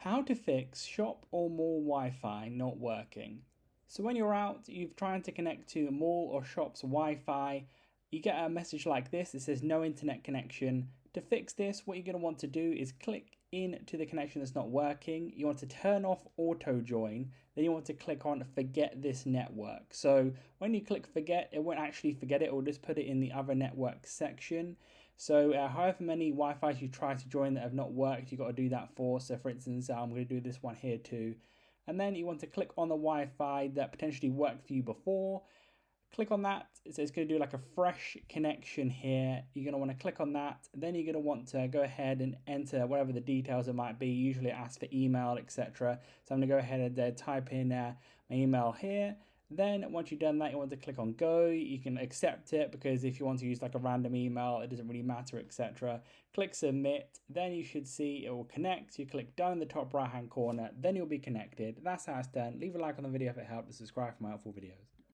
How to fix shop or mall Wi-Fi not working. So when you're out, you're trying to connect to mall or shop's Wi-Fi, you get a message like this. It says no internet connection. To fix this, what you're going to want to do is click into the connection that's not working. You want to turn off auto join. Then you want to click on forget this network. So when you click forget, it won't actually forget it. It will just put it in the other network section. So however many Wi-Fi's you try to join that have not worked, you've got to do that for. So for instance, I'm going to do this one here too. And then you want to click on the Wi-Fi that potentially worked for you before. Click on that. So it's going to do like a fresh connection here. You're going to want to click on that. Then you're going to want to go ahead and enter whatever the details it might be. Usually it asks for email, etc. So I'm going to go ahead and type in my email here. Then once you've done that, you want to click on go. You can accept it because if you want to use like a random email, it doesn't really matter, etc. Click submit. Then you should see it will connect. You click done in the top right hand corner. Then you'll be connected. That's how it's done. Leave a like on the video if it helped and subscribe for more helpful videos.